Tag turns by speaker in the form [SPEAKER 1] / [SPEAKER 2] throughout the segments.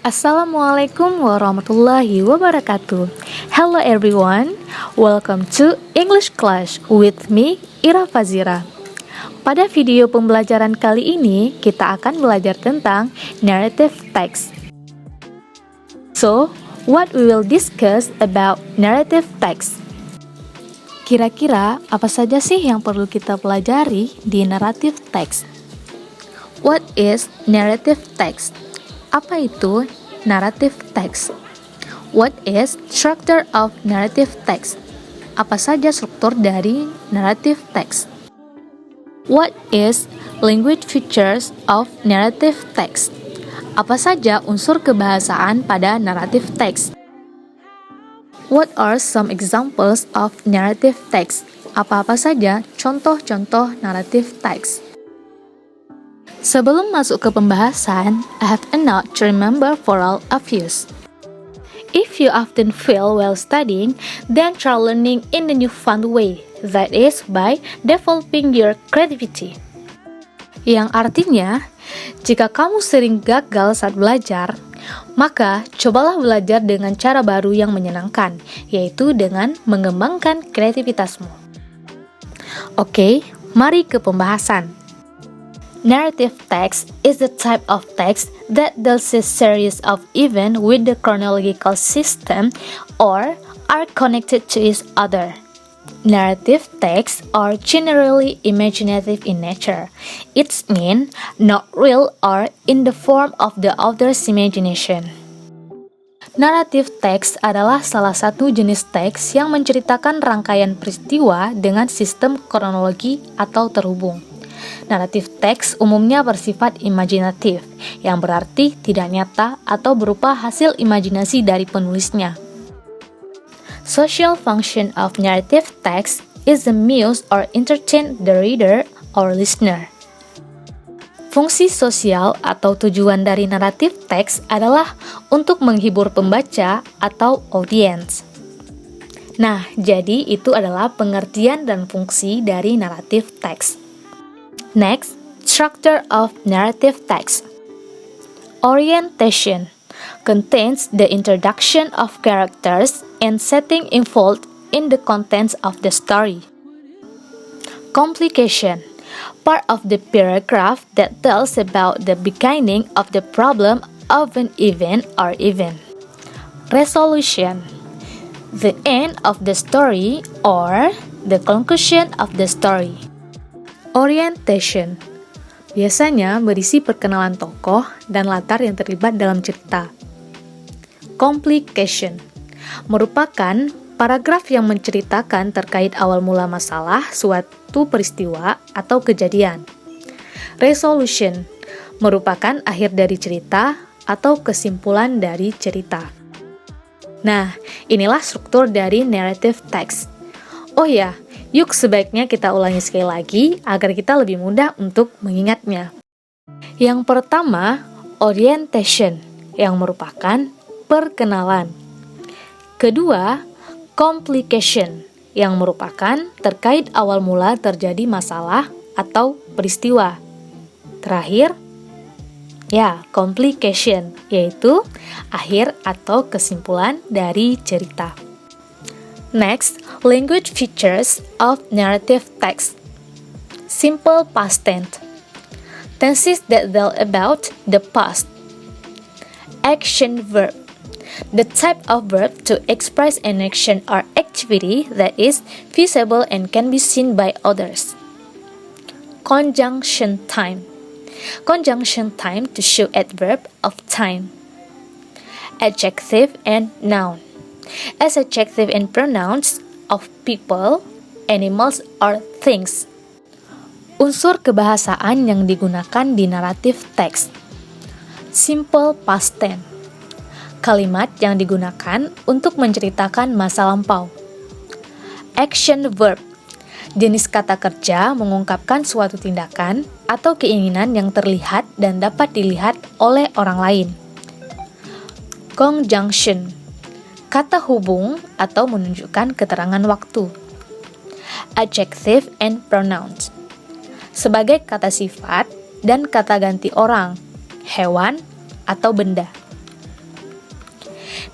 [SPEAKER 1] Assalamualaikum warahmatullahi wabarakatuh. Hello everyone, welcome to English Class with me, Ira Fazira. Pada video pembelajaran kali ini, kita akan belajar tentang narrative text. So, what we will discuss about narrative text? Kira-kira apa saja sih yang perlu kita pelajari di narrative text? What is narrative text? Apa itu narrative text? What is structure of narrative text? Apa saja struktur dari narrative text? What is language features of narrative text? Apa saja unsur kebahasaan pada narrative text? What are some examples of narrative text? Apa-apa saja contoh-contoh narrative text? Sebelum masuk ke pembahasan, I have a note to remember for all of you. If you often fail while studying, then try learning in a new fun way, that is, by developing your creativity. Yang artinya, jika kamu sering gagal saat belajar, maka cobalah belajar dengan cara baru yang menyenangkan, yaitu dengan mengembangkan kreativitasmu. Oke, mari ke pembahasan. Narrative text is the type of text that deals a series of events with the chronological system or are connected to each other. Narrative texts are generally imaginative in nature. It means not real or in the form of the author's imagination. Narrative text adalah salah satu jenis teks yang menceritakan rangkaian peristiwa dengan sistem kronologi atau terhubung. Narrative text umumnya bersifat imajinatif, yang berarti tidak nyata atau berupa hasil imajinasi dari penulisnya. Social function of narrative text is to amuse or entertain the reader or listener. Fungsi sosial atau tujuan dari narrative text adalah untuk menghibur pembaca atau audiens. Nah, jadi itu adalah pengertian dan fungsi dari narrative text. Next, structure of narrative text. Orientation contains the introduction of characters and setting involved in the contents of the story. Complication, part of the paragraph that tells about the beginning of the problem of an event or event. Resolution, the end of the story or the conclusion of the story. Orientation biasanya berisi perkenalan tokoh dan latar yang terlibat dalam cerita. Complication merupakan paragraf yang menceritakan terkait awal mula masalah suatu peristiwa atau kejadian. Resolution merupakan akhir dari cerita atau kesimpulan dari cerita. Nah, inilah struktur dari narrative text. Oh ya, yuk sebaiknya kita ulangi sekali lagi agar kita lebih mudah untuk mengingatnya. Yang pertama, orientation, yang merupakan perkenalan. Kedua, complication, yang merupakan terkait awal mula terjadi masalah atau peristiwa. Terakhir, complication, yaitu akhir atau kesimpulan dari cerita. Next, language features of narrative text. Simple past tense. Tenses that tell about the past. Action verb. The type of verb to express an action or activity that is visible and can be seen by others. Conjunction time. Conjunction time to show adverb of time. Adjective and noun. As adjective and pronouns of people, animals, or things. Unsur kebahasaan yang digunakan di narrative text. Simple past tense. Kalimat yang digunakan untuk menceritakan masa lampau. Action verb. Jenis kata kerja mengungkapkan suatu tindakan atau keinginan yang terlihat dan dapat dilihat oleh orang lain. Conjunction. Kata hubung atau menunjukkan keterangan waktu. Adjective and pronouns. Sebagai kata sifat dan kata ganti orang, hewan, atau benda.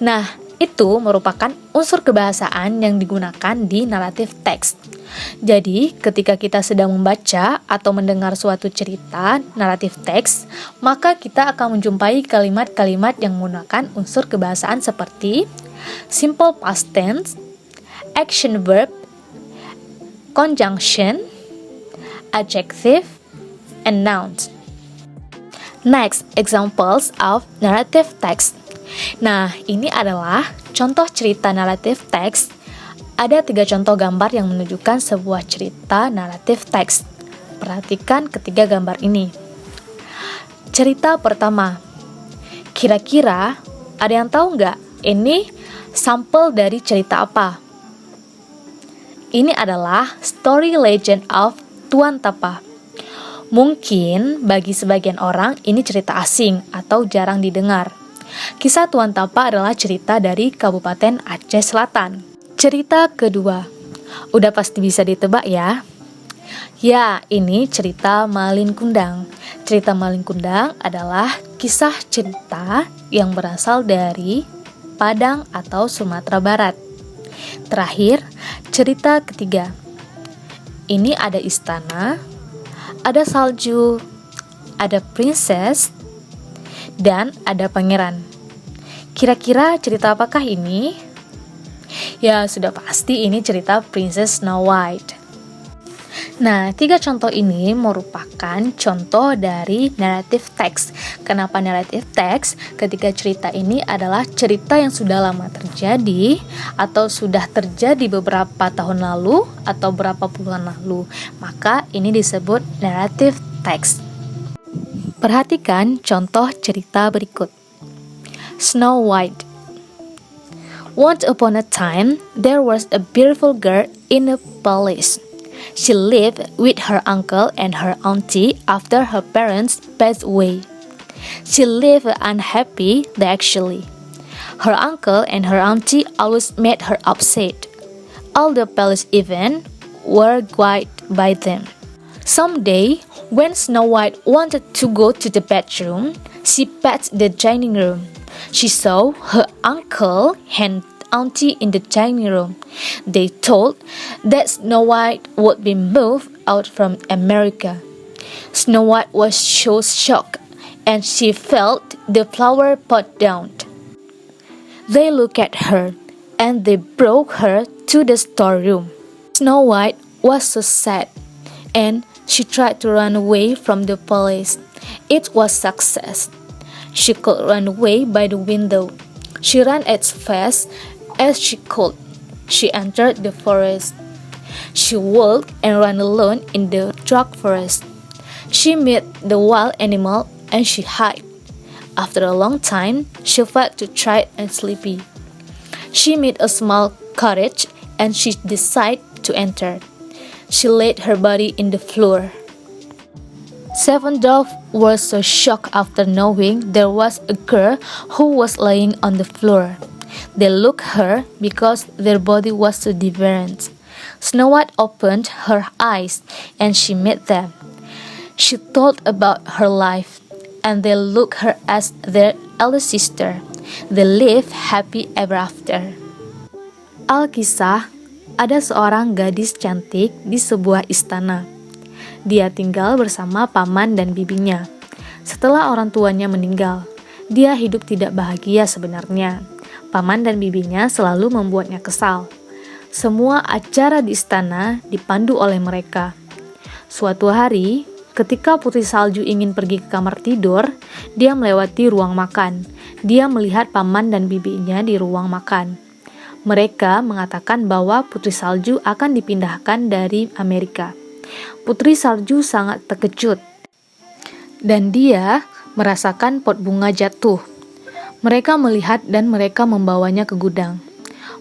[SPEAKER 1] Nah, itu merupakan unsur kebahasaan yang digunakan di naratif teks. Jadi, ketika kita sedang membaca atau mendengar suatu cerita naratif teks, maka kita akan menjumpai kalimat-kalimat yang menggunakan unsur kebahasaan seperti simple past tense, action verb, conjunction, adjective, and nouns. Next, examples of narrative text. Nah, ini adalah contoh cerita naratif teks. Ada 3 contoh gambar yang menunjukkan sebuah cerita naratif teks. Perhatikan ketiga gambar ini. Cerita pertama. Kira-kira ada yang tahu nggak? Ini sampel dari cerita apa? Ini adalah Story Legend of Tuan Tapa. Mungkin bagi sebagian orang ini cerita asing atau jarang didengar. Kisah Tuan Tapa adalah cerita dari Kabupaten Aceh Selatan. Cerita kedua. Udah pasti bisa ditebak ya? Ya, ini cerita Malin Kundang. Cerita Malin Kundang adalah kisah cerita yang berasal dari Padang atau Sumatera Barat. Terakhir, cerita ketiga. Ini ada istana, ada salju, ada princess, dan ada pangeran. Kira-kira cerita apakah ini? Ya, sudah pasti ini cerita Princess Snow White. Nah, 3 contoh ini merupakan contoh dari narrative text. Kenapa narrative text? Ketika cerita ini adalah cerita yang sudah lama terjadi atau sudah terjadi beberapa tahun lalu atau beberapa bulan lalu, maka ini disebut narrative text. Perhatikan contoh cerita berikut. Snow White. Once upon a time, there was a beautiful girl in a palace. She lived with her uncle and her auntie after her parents passed away. She lived unhappy, actually. Her uncle and her auntie always made her upset. All the palace events were guided by them. Someday, when Snow White wanted to go to the bedroom, she passed the dining room. She saw her uncle and auntie in the dining room. They told that Snow White would be moved out from America. Snow White was so shocked, and she felt the flower pot down. They looked at her, and they brought her to the storeroom. Snow White was so sad, and she tried to run away from the palace. It was success. She could run away by the window. She ran as fast as she could. She entered the forest. She walked and ran alone in the dark forest. She met the wild animal and she hid. After a long time, she felt too tired and sleepy. She met a small cottage and she decided to enter. She laid her body in the floor. 7 doves were so shocked after knowing there was a girl who was lying on the floor. They looked at her because their body was so different. Snow White opened her eyes and she met them. She thought about her life and they looked at her as their elder sister. They lived happy ever after. Alkisah, ada seorang gadis cantik di sebuah istana. Dia tinggal bersama paman dan bibinya. Setelah orang tuanya meninggal, dia hidup tidak bahagia sebenarnya. Paman dan bibinya selalu membuatnya kesal. Semua acara di istana dipandu oleh mereka. Suatu hari, ketika Putri Salju ingin pergi ke kamar tidur, dia melewati ruang makan. Dia melihat paman dan bibinya di ruang makan. Mereka mengatakan bahwa Putri Salju akan dipindahkan dari Amerika. Putri Salju sangat terkejut, dan dia merasakan pot bunga jatuh. Mereka melihat dan mereka membawanya ke gudang.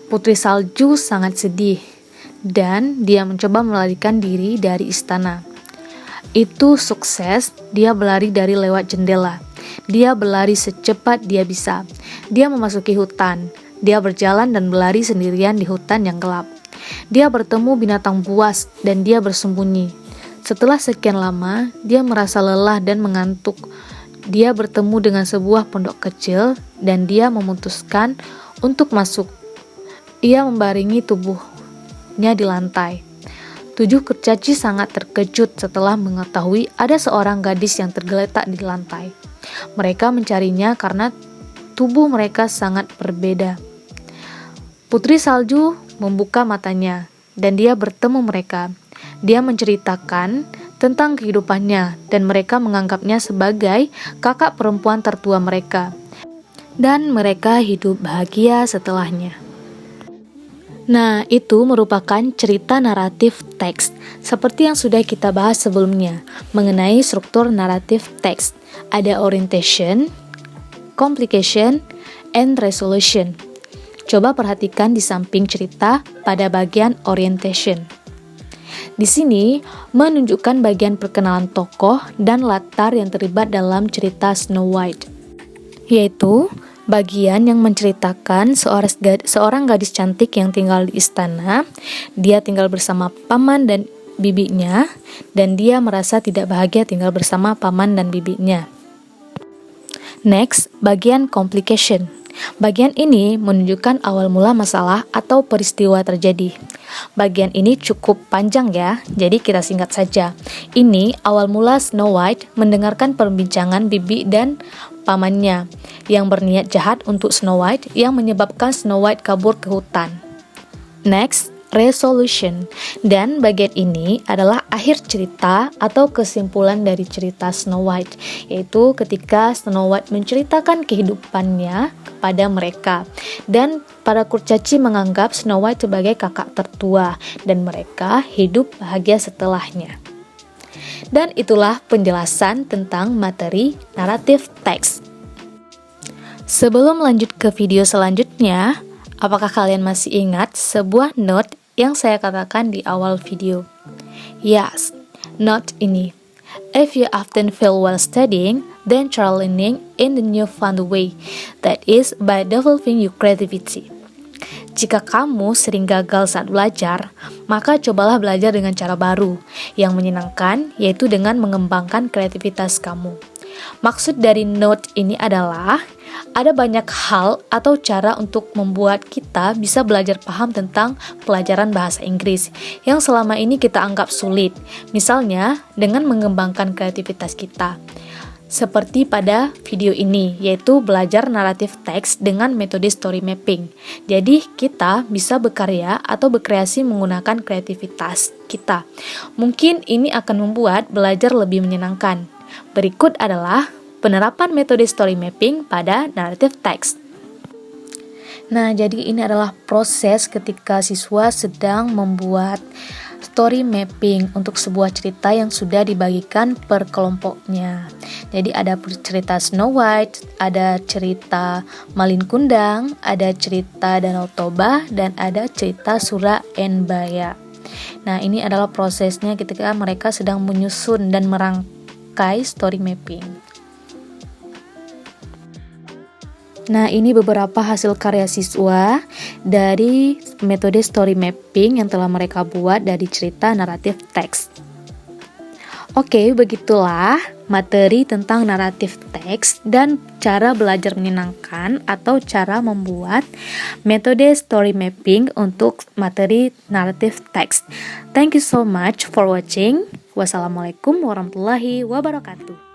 [SPEAKER 1] Putri Salju sangat sedih, dan dia mencoba melarikan diri dari istana. Itu sukses, dia berlari dari lewat jendela. Dia berlari secepat dia bisa. Dia memasuki hutan. Dia berjalan dan berlari sendirian di hutan yang gelap. Dia bertemu binatang buas dan dia bersembunyi. Setelah sekian lama, dia merasa lelah dan mengantuk. Dia bertemu dengan sebuah pondok kecil dan dia memutuskan untuk masuk. Ia membaringi tubuhnya di lantai. 7 kurcaci sangat terkejut setelah mengetahui ada seorang gadis yang tergeletak di lantai. Mereka mencarinya karena tubuh mereka sangat berbeda. Putri Salju membuka matanya dan dia bertemu mereka. Dia menceritakan tentang kehidupannya dan mereka menganggapnya sebagai kakak perempuan tertua mereka. Dan mereka hidup bahagia setelahnya. Nah, itu merupakan cerita naratif teks, seperti yang sudah kita bahas sebelumnya, mengenai struktur naratif teks. Ada orientation, complication, and resolution. Coba perhatikan di samping cerita pada bagian orientation. Di sini menunjukkan bagian perkenalan tokoh dan latar yang terlibat dalam cerita Snow White, yaitu bagian yang menceritakan seorang gadis cantik yang tinggal di istana. Dia tinggal bersama paman dan bibinya, dan dia merasa tidak bahagia tinggal bersama paman dan bibinya. Next, bagian complication. Bagian ini menunjukkan awal mula masalah atau peristiwa terjadi. Bagian ini cukup panjang ya, jadi kita singkat saja. Ini awal mula Snow White mendengarkan perbincangan bibi dan pamannya yang berniat jahat untuk Snow White yang menyebabkan Snow White kabur ke hutan. Next, resolution. Dan bagian ini adalah akhir cerita atau kesimpulan dari cerita Snow White, yaitu ketika Snow White menceritakan kehidupannya kepada mereka. Dan para kurcaci menganggap Snow White sebagai kakak tertua dan mereka hidup bahagia setelahnya. Dan itulah penjelasan tentang materi naratif teks. Sebelum lanjut ke video selanjutnya, apakah kalian masih ingat sebuah note yang saya katakan di awal video? Yes, note ini. If you often fail while studying, then try learning in the new fun way. That is by developing your creativity. Jika kamu sering gagal saat belajar, maka cobalah belajar dengan cara baru yang menyenangkan, yaitu dengan mengembangkan kreativitas kamu. Maksud dari note ini adalah ada banyak hal atau cara untuk membuat kita bisa belajar paham tentang pelajaran bahasa Inggris yang selama ini kita anggap sulit. Misalnya dengan mengembangkan kreativitas kita. Seperti pada video ini, yaitu belajar naratif teks dengan metode story mapping. Jadi kita bisa berkarya atau berkreasi menggunakan kreativitas kita. Mungkin ini akan membuat belajar lebih menyenangkan. Berikut adalah penerapan metode story mapping pada naratif teks. Nah, jadi ini adalah proses ketika siswa sedang membuat story mapping untuk sebuah cerita yang sudah dibagikan per kelompoknya. Jadi ada cerita Snow White, ada cerita Malin Kundang, ada cerita Danau Toba, dan ada cerita Sura and Baya. Nah, ini adalah prosesnya ketika mereka sedang menyusun dan merangkai story mapping. Nah, ini beberapa hasil karya siswa dari metode story mapping yang telah mereka buat dari cerita naratif teks. Oke, begitulah materi tentang naratif teks dan cara belajar menyenangkan atau cara membuat metode story mapping untuk materi naratif teks. Thank you so much for watching. Wassalamualaikum warahmatullahi wabarakatuh.